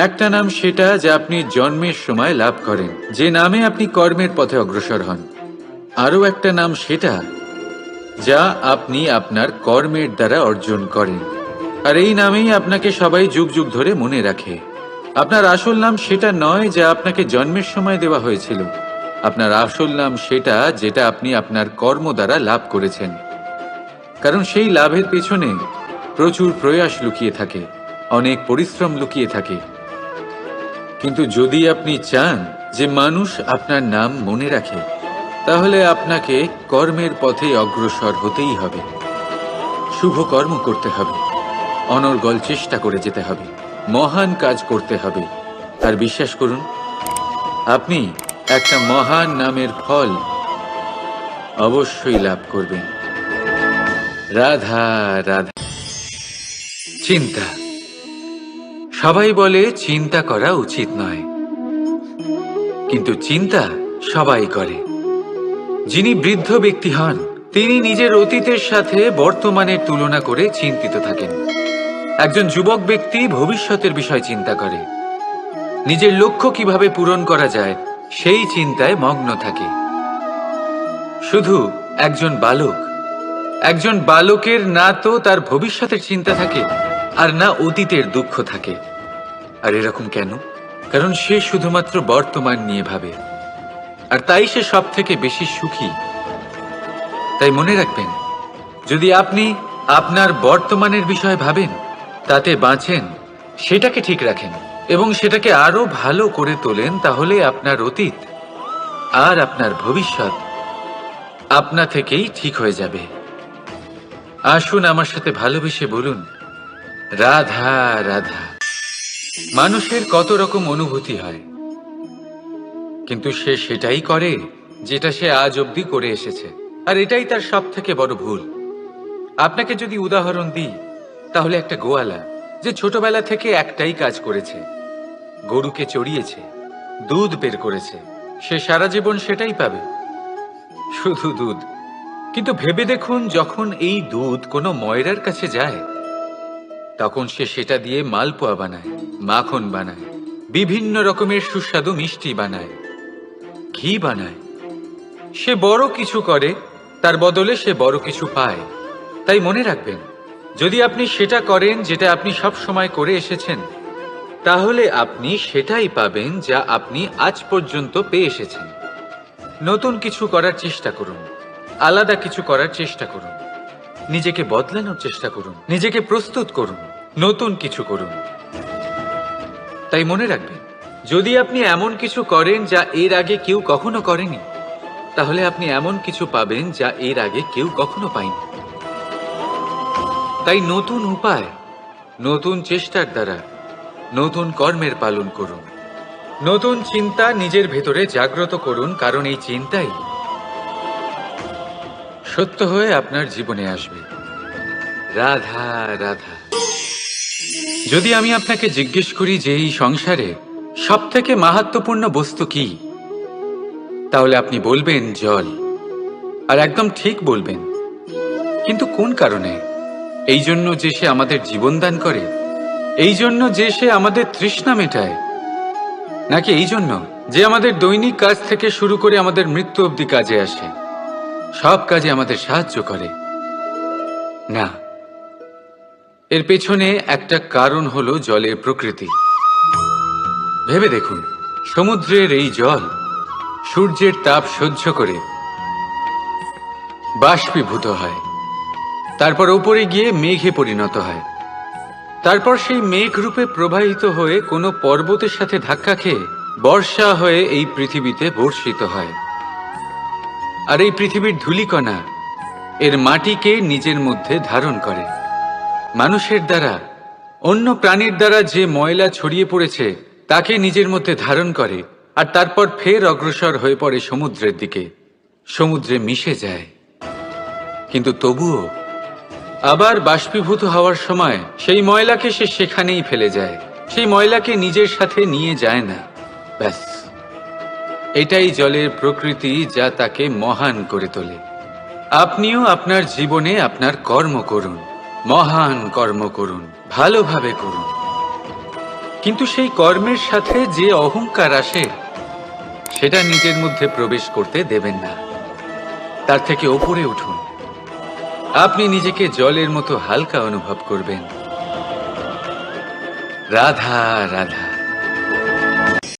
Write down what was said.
একটা নাম সেটা যা আপনি জন্মের সময় লাভ করেন, যে নামে আপনি কর্মের পথে অগ্রসর হন। আরও একটা নাম সেটা যা আপনি আপনার কর্মের দ্বারা অর্জন করেন, আর এই নামেই আপনাকে সবাই যুগ যুগ ধরে মনে রাখে। আপনার আসল নাম সেটা নয় যা আপনাকে জন্মের সময় দেওয়া হয়েছিল। আপনার আসল নাম সেটা যেটা আপনি আপনার কর্ম দ্বারা লাভ করেছেন, কারণ সেই লাভের পেছনে প্রচুর প্রয়াস লুকিয়ে থাকে, অনেক পরিশ্রম লুকিয়ে থাকে। কিন্তু যদি আপনি চান যে মানুষ আপনার নাম মনে রাখে, তাহলে আপনাকে কর্মের পথে অগ্রসর হতেই হবে, শুভ কর্ম করতে হবে, অনর্গল চেষ্টা করে যেতে হবে, মহান কাজ করতে হবে। আর বিশ্বাস করুন, আপনি একটা মহান নামের ফল অবশ্যই লাভ করবেন। রাধা রাধা। চিন্তা। সবাই বলে চিন্তা করা উচিত নয়, কিন্তু চিন্তা সবাই করে। যিনি বৃদ্ধ ব্যক্তি হন, তিনি নিজের অতীতের সাথে বর্তমানের তুলনা করে চিন্তিত থাকেন। একজন যুবক ব্যক্তি ভবিষ্যতের বিষয় চিন্তা করে, নিজের লক্ষ্য কিভাবে পূরণ করা যায় সেই চিন্তায় মগ্ন থাকে। শুধু একজন বালকের না তো তার ভবিষ্যতের চিন্তা থাকে, আর না অতীতের দুঃখ থাকে। আর এরকম কেন? কারণ সে শুধুমাত্র বর্তমান নিয়ে ভাবে, আর তাই সে সব থেকে বেশি সুখী। তাই মনে রাখবেন, যদি আপনি আপনার বর্তমানের বিষয়ে ভাবেন, তাতে বাঁচেন, সেটাকে ঠিক রাখেন এবং সেটাকে আরো ভালো করে তোলেন, তাহলে আপনার অতীত আর আপনার ভবিষ্যৎ আপনা থেকেই ঠিক হয়ে যাবে। আসুন আমার সাথে ভালোবেসে বলুন, রাধা রাধা। মানুষের কত রকম অনুভূতি হয়, কিন্তু সে সেটাই করে যেটা সে আজ অবধি করে এসেছে, আর এটাই তার সব থেকে বড় ভুল। আপনাকে যদি উদাহরণ দিই, তাহলে একটা গোয়ালা যে ছোটবেলা থেকে একটাই কাজ করেছে, গরুকে চড়িয়েছে, দুধ বের করেছে, সে সারা জীবন সেটাই পাবে, শুধু দুধ। কিন্তু ভেবে দেখুন, যখন এই দুধ কোনো ময়রার কাছে যায়, তখন সে সেটা দিয়ে মালপোয়া বানায়, মাখন বানায়, বিভিন্ন রকমের সুস্বাদু মিষ্টি বানায়, ঘি বানায়। সে বড় কিছু করে, তার বদলে সে বড় কিছু পায়। তাই মনে রাখবেন, যদি আপনি সেটা করেন যেটা আপনি সব সময় করে এসেছেন, তাহলে আপনি সেটাই পাবেন যা আপনি আজ পর্যন্ত পেয়ে এসেছেন। নতুন কিছু করার চেষ্টা করুন, আলাদা কিছু করার চেষ্টা করুন, নিজেকে বদলানোর চেষ্টা করুন, নিজেকে প্রস্তুত করুন, নতুন কিছু করুন। তাই মনে রাখবেন, যদি আপনি এমন কিছু করেন যা এর আগে কেউ কখনো করেনি, তাহলে আপনি এমন কিছু পাবেন যা এর আগে কেউ কখনো পায়নি। তাই নতুন উপায়, নতুন চেষ্টার দ্বারা নতুন কর্মের পালন করুন, নতুন চিন্তা নিজের ভেতরে জাগ্রত করুন, কারণ এই চিন্তাই সত্য হয়ে আপনার জীবনে আসবে। রাধা রাধা। যদি আমি আপনাকে জিজ্ঞেস করি যে এই সংসারে সব থেকে মাহাত্ম্যপূর্ণ বস্তু কি, তাহলে আপনি বলবেন জল। আর একদম ঠিক বলবেন। কিন্তু কোন কারণে? এই জন্য যে সে আমাদের জীবন দান করে, এই জন্য যে সে আমাদের তৃষ্ণা মেটায়, নাকি এই জন্য যে আমাদের দৈনিক কাজ থেকে শুরু করে আমাদের মৃত্যু অবধি কাজে আসে, সব কাজে আমাদের সাহায্য করে? না, এর পেছনে একটা কারণ হলো জলের প্রকৃতি। ভেবে দেখুন, সমুদ্রের এই জল সূর্যের তাপ সহ্য করে বাষ্পীভূত হয়, তারপর উপরে গিয়ে মেঘে পরিণত হয়, তারপর সেই মেঘ রূপে প্রবাহিত হয়ে কোনো পর্বতের সাথে ধাক্কা খেয়ে বর্ষা হয়ে এই পৃথিবীতে বর্ষিত হয়। আর এই পৃথিবীর ধূলিকণা এর মাটিকে নিজের মধ্যে ধারণ করে। মানুষের দ্বারা, অন্য প্রাণীর দ্বারা যে ময়লা ছড়িয়ে পড়েছে তাকে নিজের মধ্যে ধারণ করে, আর তারপর ফের অগ্রসর হয়ে পড়ে সমুদ্রের দিকে, সমুদ্রে মিশে যায়। কিন্তু তবুও আবার বাষ্পীভূত হওয়ার সময় সেই ময়লাকে সে সেখানেই ফেলে যায়, সেই ময়লাকে নিজের সাথে নিয়ে যায় না। ব্যাস, এটাই জলের প্রকৃতি, যা তাকে মহান করে তোলে। আপনিও আপনার জীবনে আপনার কর্ম করুন, মহান কর্ম করুন, ভালোভাবে করুন, কিন্তু সেই কর্মের সাথে যে অহংকার আসে সেটা নিজের মধ্যে প্রবেশ করতে দেবেন না। তার থেকে ওপরে উঠুন। আপনি নিজেকে জলের মতো হালকা অনুভব করবেন। রাধা রাধা।